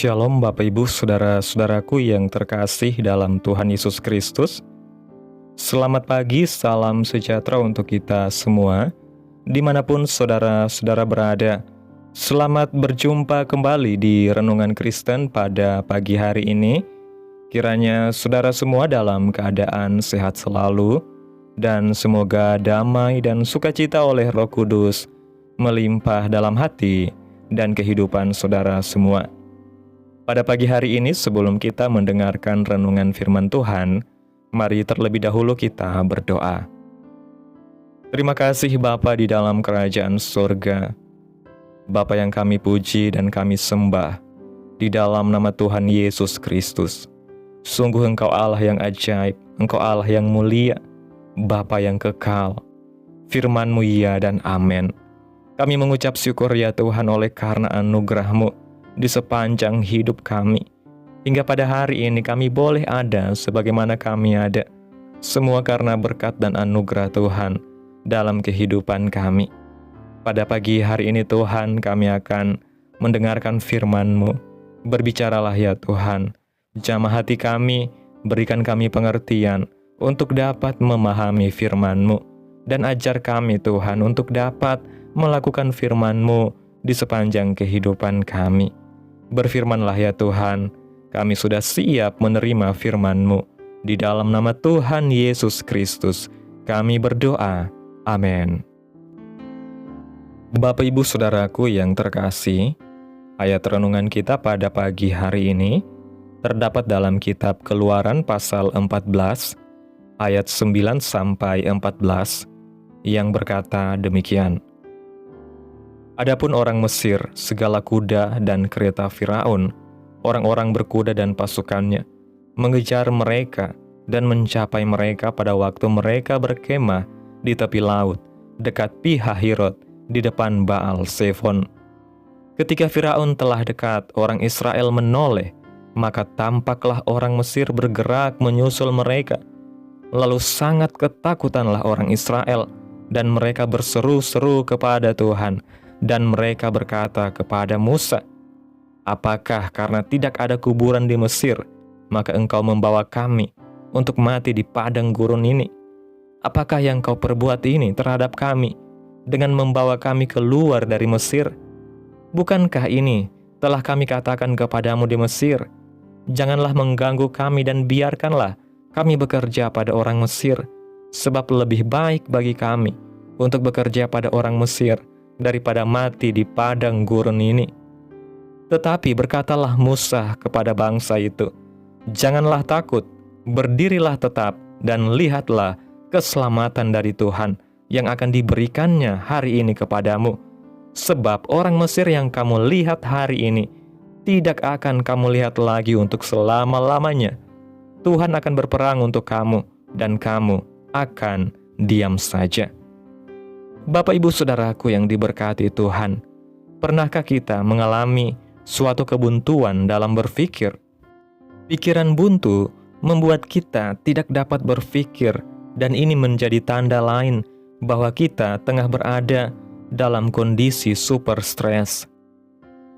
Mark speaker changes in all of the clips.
Speaker 1: Shalom Bapak Ibu Saudara-saudaraku yang terkasih dalam Tuhan Yesus Kristus. Selamat pagi, salam sejahtera untuk kita semua, dimanapun saudara-saudara berada. Selamat berjumpa kembali di Renungan Kristen pada pagi hari ini. Kiranya saudara semua dalam keadaan sehat selalu, dan semoga damai dan sukacita oleh Roh Kudus melimpah dalam hati dan kehidupan saudara semua. Pada pagi hari ini, sebelum kita mendengarkan renungan firman Tuhan, mari terlebih dahulu kita berdoa. Terima kasih Bapa di dalam kerajaan surga, Bapa yang kami puji dan kami sembah, di dalam nama Tuhan Yesus Kristus. Sungguh Engkau Allah yang ajaib, Engkau Allah yang mulia, Bapa yang kekal. Firman-Mu ya dan amin. Kami mengucap syukur ya Tuhan oleh karena anugerah-Mu di sepanjang hidup kami. Hingga pada hari ini kami boleh ada sebagaimana kami ada. Semua karena berkat dan anugerah Tuhan dalam kehidupan kami. Pada pagi hari ini Tuhan, kami akan mendengarkan firman-Mu. Berbicaralah ya Tuhan, jamah hati kami, berikan kami pengertian untuk dapat memahami firman-Mu. Dan ajar kami Tuhan untuk dapat melakukan firman-Mu di sepanjang kehidupan kami. Berfirmanlah ya Tuhan, kami sudah siap menerima firman-Mu. Di dalam nama Tuhan Yesus Kristus, kami berdoa. Amin. Bapak Ibu Saudaraku yang terkasih, ayat renungan kita pada pagi hari ini terdapat dalam kitab Keluaran pasal 14, ayat 9-14, yang berkata demikian. Adapun orang Mesir, segala kuda dan kereta Firaun, orang-orang berkuda dan pasukannya, mengejar mereka dan mencapai mereka pada waktu mereka berkemah di tepi laut, dekat Pi-hahirot, di depan Baal Zephon. Ketika Firaun telah dekat, orang Israel menoleh, maka tampaklah orang Mesir bergerak menyusul mereka. Lalu sangat ketakutanlah orang Israel, dan mereka berseru-seru kepada Tuhan. Dan mereka berkata kepada Musa, "Apakah karena tidak ada kuburan di Mesir, maka engkau membawa kami untuk mati di padang gurun ini? Apakah yang kau perbuat ini terhadap kami dengan membawa kami keluar dari Mesir? Bukankah ini telah kami katakan kepadamu di Mesir? Janganlah mengganggu kami dan biarkanlah kami bekerja pada orang Mesir, sebab lebih baik bagi kami untuk bekerja pada orang Mesir daripada mati di padang gurun ini." Tetapi berkatalah Musa kepada bangsa itu, "Janganlah takut, berdirilah tetap, dan lihatlah keselamatan dari Tuhan yang akan diberikannya hari ini kepadamu. Sebab orang Mesir yang kamu lihat hari ini, tidak akan kamu lihat lagi untuk selama-lamanya. Tuhan akan berperang untuk kamu, dan kamu akan diam saja." Bapak Ibu Saudaraku yang diberkati Tuhan, pernahkah kita mengalami suatu kebuntuan dalam berpikir? Pikiran buntu membuat kita tidak dapat berpikir, dan ini menjadi tanda lain bahwa kita tengah berada dalam kondisi super stres.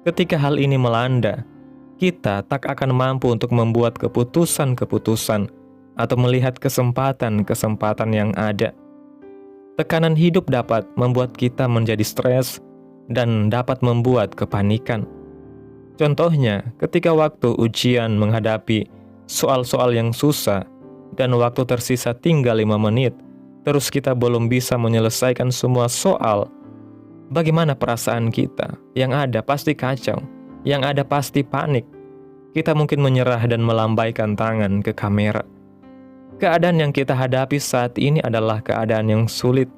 Speaker 1: Ketika hal ini melanda, kita tak akan mampu untuk membuat keputusan-keputusan atau melihat kesempatan-kesempatan yang ada. Tekanan hidup dapat membuat kita menjadi stres dan dapat membuat kepanikan. Contohnya, ketika waktu ujian menghadapi soal-soal yang susah dan waktu tersisa tinggal 5 menit, terus kita belum bisa menyelesaikan semua soal. Bagaimana perasaan kita? Yang ada pasti kacau, yang ada pasti panik. Kita mungkin menyerah dan melambaikan tangan ke kamera. Keadaan yang kita hadapi saat ini adalah keadaan yang sulit.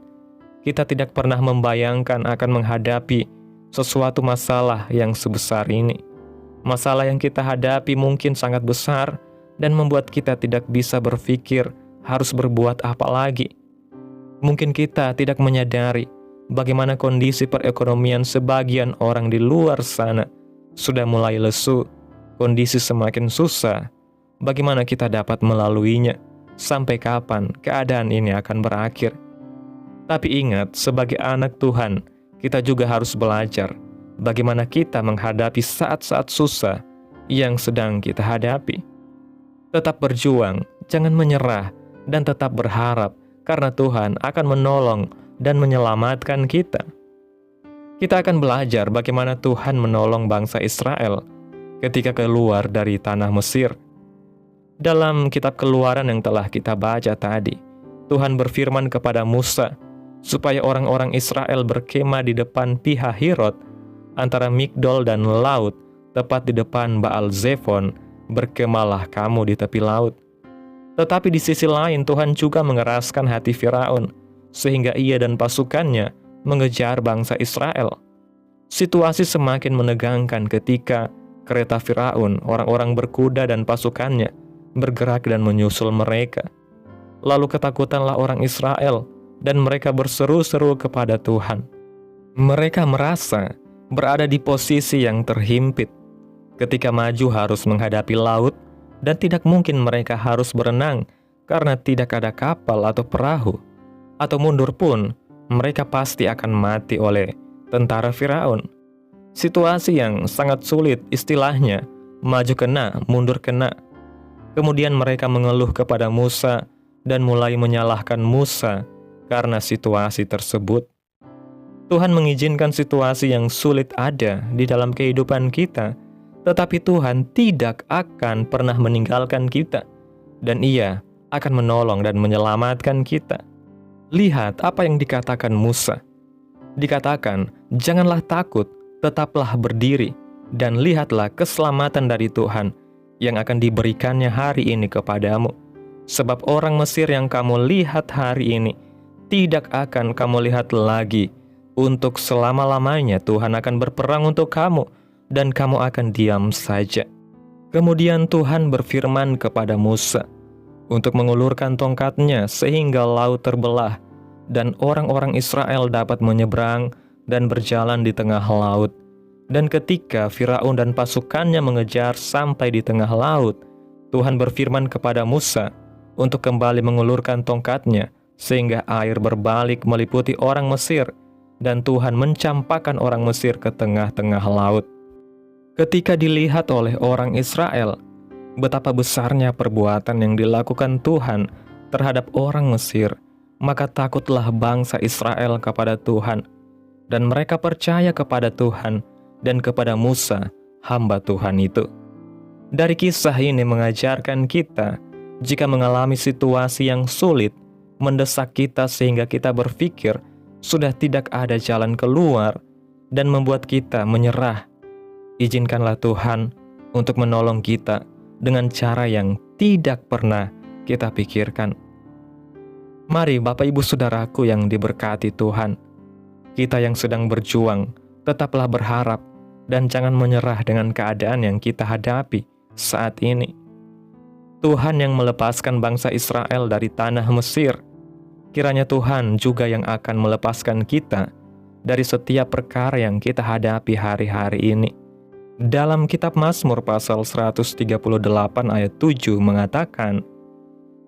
Speaker 1: Kita tidak pernah membayangkan akan menghadapi sesuatu masalah yang sebesar ini. Masalah yang kita hadapi mungkin sangat besar dan membuat kita tidak bisa berpikir harus berbuat apa lagi. Mungkin kita tidak menyadari bagaimana kondisi perekonomian sebagian orang di luar sana sudah mulai lesu, kondisi semakin susah. Bagaimana kita dapat melaluinya? Sampai kapan keadaan ini akan berakhir? Tapi ingat, sebagai anak Tuhan, kita juga harus belajar bagaimana kita menghadapi saat-saat susah yang sedang kita hadapi. Tetap berjuang, jangan menyerah, dan tetap berharap karena Tuhan akan menolong dan menyelamatkan kita. Kita akan belajar bagaimana Tuhan menolong bangsa Israel ketika keluar dari tanah Mesir. Dalam kitab Keluaran yang telah kita baca tadi, Tuhan berfirman kepada Musa supaya orang-orang Israel berkemah di depan Pihahirot antara Migdol dan laut, tepat di depan Baal Zephon, berkemahlah kamu di tepi laut. Tetapi di sisi lain Tuhan juga mengeraskan hati Firaun, sehingga ia dan pasukannya mengejar bangsa Israel. Situasi semakin menegangkan ketika kereta Firaun, orang-orang berkuda dan pasukannya bergerak dan menyusul mereka. Lalu ketakutanlah orang Israel, dan mereka berseru-seru kepada Tuhan. Mereka merasa berada di posisi yang terhimpit. Ketika maju harus menghadapi laut, dan tidak mungkin mereka harus berenang karena tidak ada kapal atau perahu. Atau mundur pun, mereka pasti akan mati oleh tentara Firaun. Situasi yang sangat sulit, istilahnya maju kena, mundur kena. Kemudian mereka mengeluh kepada Musa dan mulai menyalahkan Musa karena situasi tersebut. Tuhan mengizinkan situasi yang sulit ada di dalam kehidupan kita, tetapi Tuhan tidak akan pernah meninggalkan kita, dan Ia akan menolong dan menyelamatkan kita. Lihat apa yang dikatakan Musa. Dikatakan, janganlah takut, tetaplah berdiri, dan lihatlah keselamatan dari Tuhan yang akan diberikannya hari ini kepadamu. Sebab orang Mesir yang kamu lihat hari ini, tidak akan kamu lihat lagi. Untuk selama-lamanya Tuhan akan berperang untuk kamu, dan kamu akan diam saja. Kemudian Tuhan berfirman kepada Musa untuk mengulurkan tongkatnya sehingga laut terbelah, dan orang-orang Israel dapat menyeberang dan berjalan di tengah laut. Dan ketika Firaun dan pasukannya mengejar sampai di tengah laut, Tuhan berfirman kepada Musa untuk kembali mengulurkan tongkatnya, sehingga air berbalik meliputi orang Mesir, dan Tuhan mencampakkan orang Mesir ke tengah-tengah laut. Ketika dilihat oleh orang Israel, betapa besarnya perbuatan yang dilakukan Tuhan terhadap orang Mesir, maka takutlah bangsa Israel kepada Tuhan, dan mereka percaya kepada Tuhan dan kepada Musa, hamba Tuhan itu. Dari kisah ini mengajarkan kita, jika mengalami situasi yang sulit, mendesak kita sehingga kita berpikir sudah tidak ada jalan keluar dan membuat kita menyerah, izinkanlah Tuhan untuk menolong kita dengan cara yang tidak pernah kita pikirkan. Mari Bapak Ibu Saudaraku yang diberkati Tuhan, kita yang sedang berjuang, tetaplah berharap dan jangan menyerah dengan keadaan yang kita hadapi saat ini. Tuhan yang melepaskan bangsa Israel dari tanah Mesir, kiranya Tuhan juga yang akan melepaskan kita dari setiap perkara yang kita hadapi hari-hari ini. Dalam kitab Mazmur pasal 138 ayat 7 mengatakan,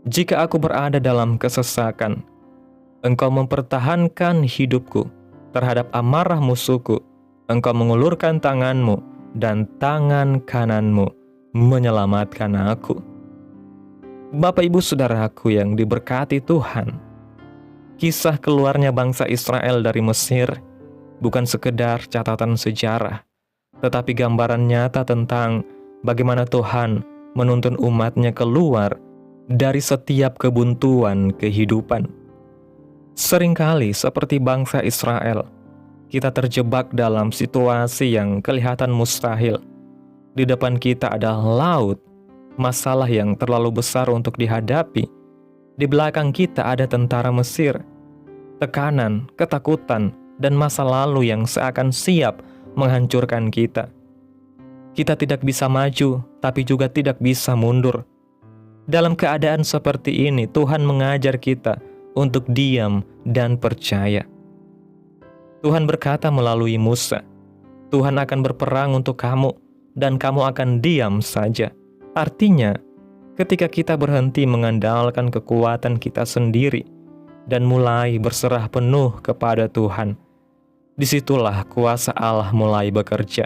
Speaker 1: "Jika aku berada dalam kesesakan, Engkau mempertahankan hidupku terhadap amarah musuhku, Engkau mengulurkan tanganmu dan tangan kananmu menyelamatkan aku." Bapak Ibu Saudaraku yang diberkati Tuhan, kisah keluarnya bangsa Israel dari Mesir bukan sekedar catatan sejarah, tetapi gambaran nyata tentang bagaimana Tuhan menuntun umatnya keluar dari setiap kebuntuan kehidupan. Seringkali seperti bangsa Israel, kita terjebak dalam situasi yang kelihatan mustahil. Di depan kita ada laut, masalah yang terlalu besar untuk dihadapi. Di belakang kita ada tentara Mesir, tekanan, ketakutan, dan masa lalu yang seakan siap menghancurkan kita. Kita tidak bisa maju, tapi juga tidak bisa mundur. Dalam keadaan seperti ini, Tuhan mengajar kita untuk diam dan percaya. Tuhan berkata melalui Musa, Tuhan akan berperang untuk kamu, dan kamu akan diam saja. Artinya, ketika kita berhenti mengandalkan kekuatan kita sendiri, dan mulai berserah penuh kepada Tuhan, disitulah kuasa Allah mulai bekerja.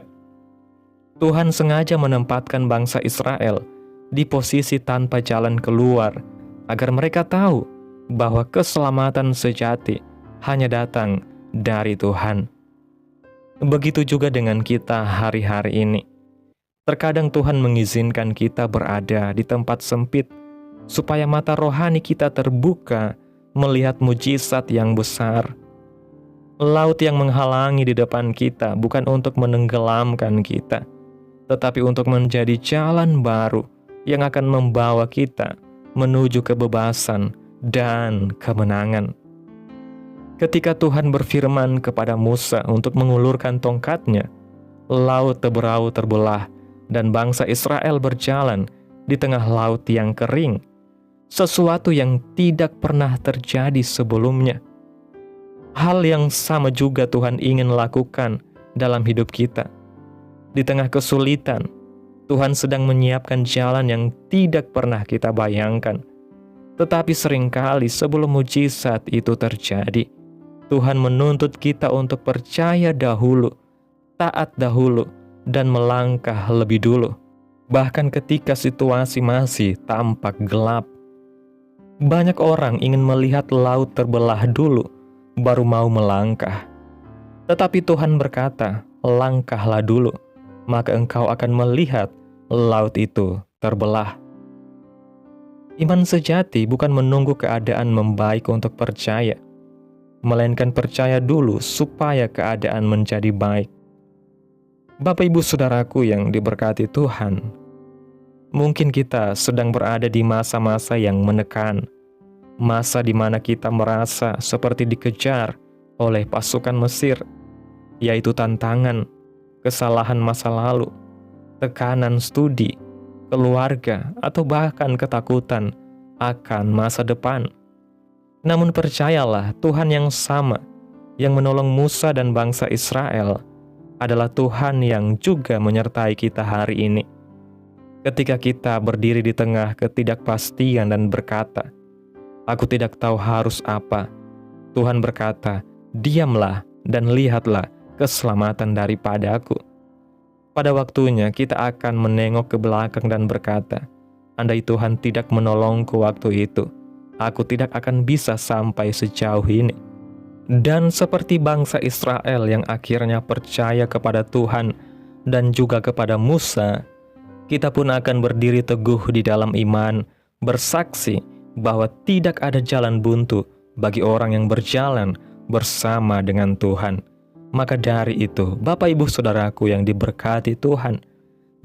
Speaker 1: Tuhan sengaja menempatkan bangsa Israel di posisi tanpa jalan keluar, agar mereka tahu bahwa keselamatan sejati hanya datang dari Tuhan. Begitu juga dengan kita hari-hari ini. Terkadang Tuhan mengizinkan kita berada di tempat sempit, supaya mata rohani kita terbuka melihat mujizat yang besar. Laut yang menghalangi di depan kita bukan untuk menenggelamkan kita, tetapi untuk menjadi jalan baru yang akan membawa kita menuju kebebasan dan kemenangan. Ketika Tuhan berfirman kepada Musa untuk mengulurkan tongkatnya, laut Teberau terbelah dan bangsa Israel berjalan di tengah laut yang kering, sesuatu yang tidak pernah terjadi sebelumnya. Hal yang sama juga Tuhan ingin lakukan dalam hidup kita. Di tengah kesulitan, Tuhan sedang menyiapkan jalan yang tidak pernah kita bayangkan. Tetapi seringkali sebelum mujizat itu terjadi, Tuhan menuntut kita untuk percaya dahulu, taat dahulu, dan melangkah lebih dulu. Bahkan ketika situasi masih tampak gelap. Banyak orang ingin melihat laut terbelah dulu, baru mau melangkah. Tetapi Tuhan berkata, langkahlah dulu, maka engkau akan melihat laut itu terbelah. Iman sejati bukan menunggu keadaan membaik untuk percaya, melainkan percaya dulu supaya keadaan menjadi baik. Bapak Ibu Saudaraku yang diberkati Tuhan, mungkin kita sedang berada di masa-masa yang menekan, masa di mana kita merasa seperti dikejar oleh pasukan Mesir, yaitu tantangan, kesalahan masa lalu, tekanan studi, keluarga, atau bahkan ketakutan akan masa depan. Namun percayalah, Tuhan yang sama yang menolong Musa dan bangsa Israel adalah Tuhan yang juga menyertai kita hari ini. Ketika kita berdiri di tengah ketidakpastian dan berkata, "Aku tidak tahu harus apa," Tuhan berkata, "Diamlah dan lihatlah keselamatan daripadaku." Pada waktunya kita akan menengok ke belakang dan berkata, "Andai Tuhan tidak menolongku waktu itu, aku tidak akan bisa sampai sejauh ini." Dan seperti bangsa Israel yang akhirnya percaya kepada Tuhan dan juga kepada Musa, kita pun akan berdiri teguh di dalam iman, bersaksi bahwa tidak ada jalan buntu bagi orang yang berjalan bersama dengan Tuhan. Maka dari itu, Bapak Ibu Saudaraku yang diberkati Tuhan,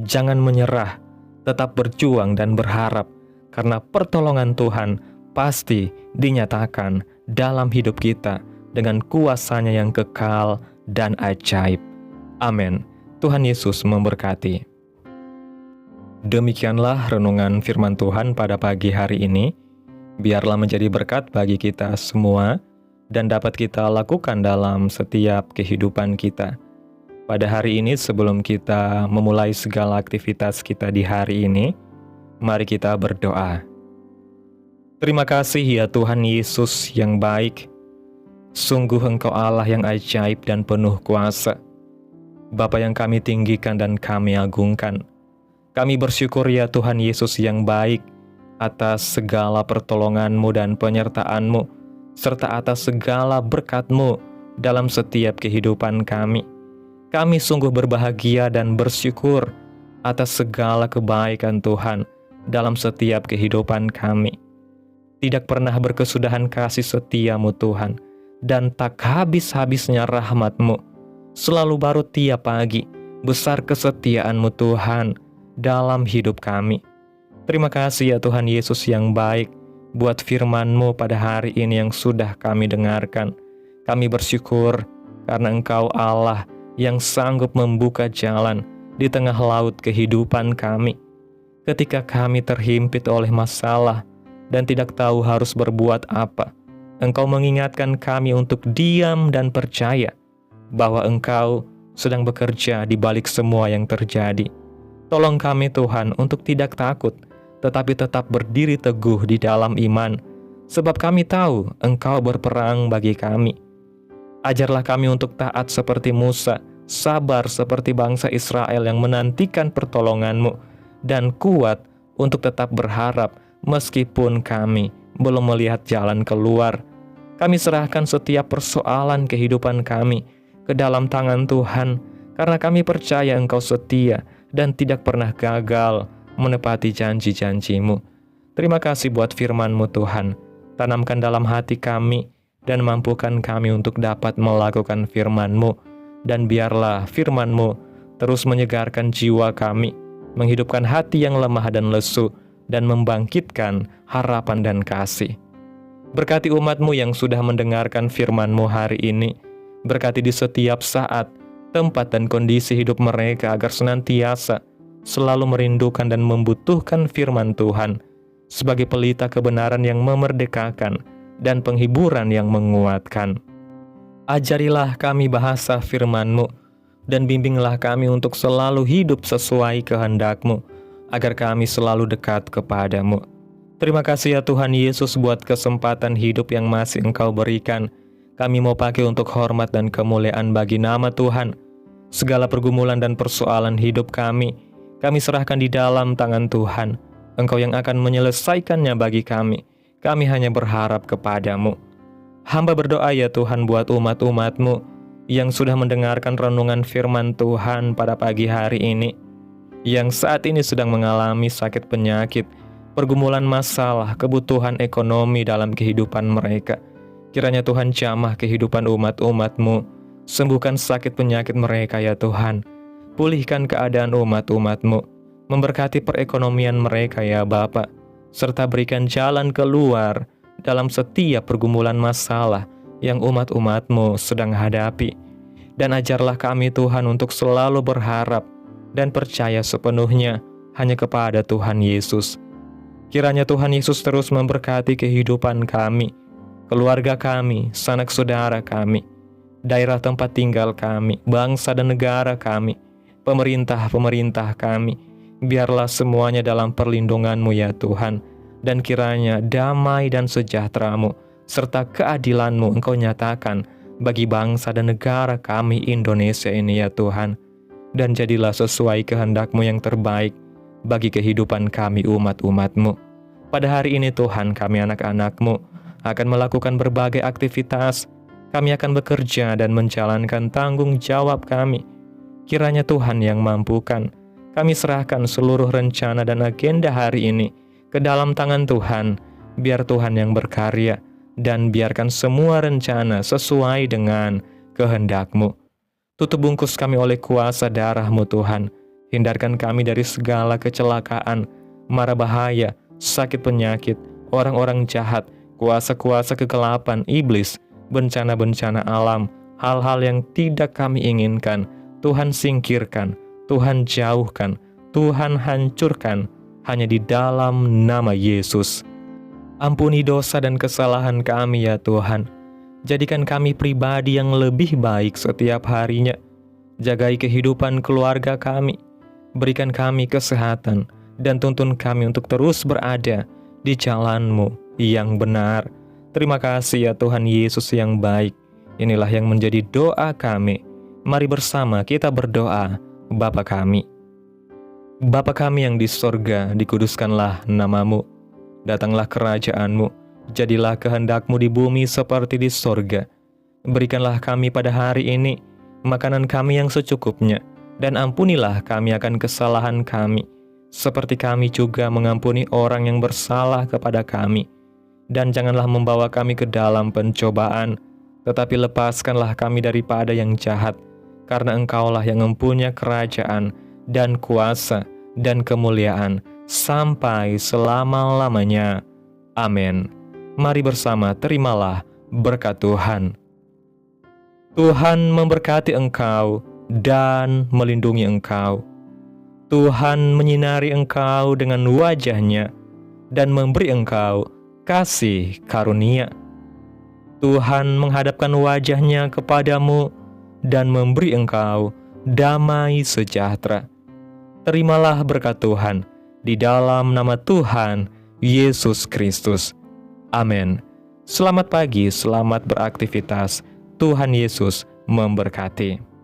Speaker 1: jangan menyerah, tetap berjuang dan berharap, karena pertolongan Tuhan pasti dinyatakan dalam hidup kita dengan kuasa-Nya yang kekal dan ajaib. Amin. Tuhan Yesus memberkati. Demikianlah renungan firman Tuhan pada pagi hari ini. Biarlah menjadi berkat bagi kita semua dan dapat kita lakukan dalam setiap kehidupan kita. Pada hari ini sebelum kita memulai segala aktivitas kita di hari ini, mari kita berdoa. Terima kasih ya Tuhan Yesus yang baik. Sungguh Engkau Allah yang ajaib dan penuh kuasa. Bapa yang kami tinggikan dan kami agungkan. Kami bersyukur ya Tuhan Yesus yang baik atas segala pertolongan-Mu dan penyertaan-Mu, serta atas segala berkat-Mu dalam setiap kehidupan kami. Kami sungguh berbahagia dan bersyukur atas segala kebaikan Tuhan dalam setiap kehidupan kami. Tidak pernah berkesudahan kasih setia-Mu Tuhan, dan tak habis-habisnya rahmat-Mu. Selalu baru tiap pagi, besar kesetiaan-Mu Tuhan dalam hidup kami. Terima kasih ya Tuhan Yesus yang baik, buat firman-Mu pada hari ini yang sudah kami dengarkan. Kami bersyukur karena Engkau Allah yang sanggup membuka jalan di tengah laut kehidupan kami. Ketika kami terhimpit oleh masalah dan tidak tahu harus berbuat apa, Engkau mengingatkan kami untuk diam dan percaya bahwa Engkau sedang bekerja di balik semua yang terjadi. Tolong kami Tuhan untuk tidak takut, tetapi tetap berdiri teguh di dalam iman, sebab kami tahu Engkau berperang bagi kami. Ajarlah kami untuk taat seperti Musa, sabar seperti bangsa Israel yang menantikan pertolongan-Mu, dan kuat untuk tetap berharap meskipun kami belum melihat jalan keluar. Kami serahkan setiap persoalan kehidupan kami ke dalam tangan Tuhan, karena kami percaya Engkau setia dan tidak pernah gagal menepati janji-janji-Mu. Terima kasih buat firman-Mu Tuhan. Tanamkan dalam hati kami dan mampukan kami untuk dapat melakukan firman-Mu. Dan biarlah firman-Mu terus menyegarkan jiwa kami, menghidupkan hati yang lemah dan lesu, dan membangkitkan harapan dan kasih. Berkati umat-Mu yang sudah mendengarkan firman-Mu hari ini. Berkati di setiap saat, tempat dan kondisi hidup mereka agar senantiasa selalu merindukan dan membutuhkan firman Tuhan sebagai pelita kebenaran yang memerdekakan dan penghiburan yang menguatkan. Ajarilah kami bahasa firman-Mu, dan bimbinglah kami untuk selalu hidup sesuai kehendak-Mu, agar kami selalu dekat kepada-Mu. Terima kasih ya Tuhan Yesus buat kesempatan hidup yang masih Engkau berikan. Kami mau pakai untuk hormat dan kemuliaan bagi nama Tuhan. Segala pergumulan dan persoalan hidup kami serahkan di dalam tangan Tuhan. Engkau yang akan menyelesaikannya bagi kami. Kami hanya berharap kepada-Mu. Hamba berdoa ya Tuhan buat umat-umat-Mu yang sudah mendengarkan renungan firman Tuhan pada pagi hari ini, yang saat ini sedang mengalami sakit penyakit, pergumulan masalah, kebutuhan ekonomi dalam kehidupan mereka. Kiranya Tuhan jamah kehidupan umat-umat-Mu, sembuhkan sakit penyakit mereka ya Tuhan, pulihkan keadaan umat-umat-Mu, memberkati perekonomian mereka ya Bapa, serta berikan jalan keluar dalam setiap pergumulan masalah yang umat-umat-Mu sedang hadapi. Dan ajarlah kami Tuhan untuk selalu berharap dan percaya sepenuhnya hanya kepada Tuhan Yesus. Kiranya Tuhan Yesus terus memberkati kehidupan kami, keluarga kami, sanak saudara kami, daerah tempat tinggal kami, bangsa dan negara kami, pemerintah-pemerintah kami. Biarlah semuanya dalam perlindungan-Mu ya Tuhan. Dan kiranya damai dan sejahtera-Mu serta keadilan-Mu Engkau nyatakan bagi bangsa dan negara kami Indonesia ini ya Tuhan. Dan jadilah sesuai kehendak-Mu yang terbaik bagi kehidupan kami umat-umat-Mu. Pada hari ini Tuhan, kami anak-anak-Mu akan melakukan berbagai aktivitas. Kami akan bekerja dan menjalankan tanggung jawab kami. Kiranya Tuhan yang mampukan. Kami serahkan seluruh rencana dan agenda hari ini ke dalam tangan Tuhan. Biar Tuhan yang berkarya, dan biarkan semua rencana sesuai dengan kehendak-Mu. Tutup bungkus kami oleh kuasa darah-Mu Tuhan. Hindarkan kami dari segala kecelakaan, mara bahaya, sakit penyakit, orang-orang jahat, kuasa-kuasa kegelapan, iblis, bencana-bencana alam, hal-hal yang tidak kami inginkan. Tuhan singkirkan, Tuhan jauhkan, Tuhan hancurkan, hanya di dalam nama Yesus. Ampuni dosa dan kesalahan kami ya Tuhan. Jadikan kami pribadi yang lebih baik setiap harinya. Jagai kehidupan keluarga kami. Berikan kami kesehatan dan tuntun kami untuk terus berada di jalan-Mu yang benar. Terima kasih ya Tuhan Yesus yang baik. Inilah yang menjadi doa kami. Mari bersama kita berdoa. Bapa kami, Bapa kami yang di sorga, dikuduskanlah nama-Mu. Datanglah kerajaan-Mu, jadilah kehendak-Mu di bumi seperti di sorga. Berikanlah kami pada hari ini makanan kami yang secukupnya, dan ampunilah kami akan kesalahan kami, seperti kami juga mengampuni orang yang bersalah kepada kami. Dan janganlah membawa kami ke dalam pencobaan, tetapi lepaskanlah kami daripada yang jahat, karena Engkaulah yang mempunyai kerajaan dan kuasa dan kemuliaan sampai selama-lamanya. Amin. Mari bersama terimalah berkat Tuhan. Tuhan memberkati engkau dan melindungi engkau. Tuhan menyinari engkau dengan wajah-Nya dan memberi engkau kasih karunia. Tuhan menghadapkan wajah-Nya kepadamu dan memberi engkau damai sejahtera. Terimalah berkat Tuhan di dalam nama Tuhan Yesus Kristus. Amin. Selamat pagi, selamat beraktivitas. Tuhan Yesus memberkati.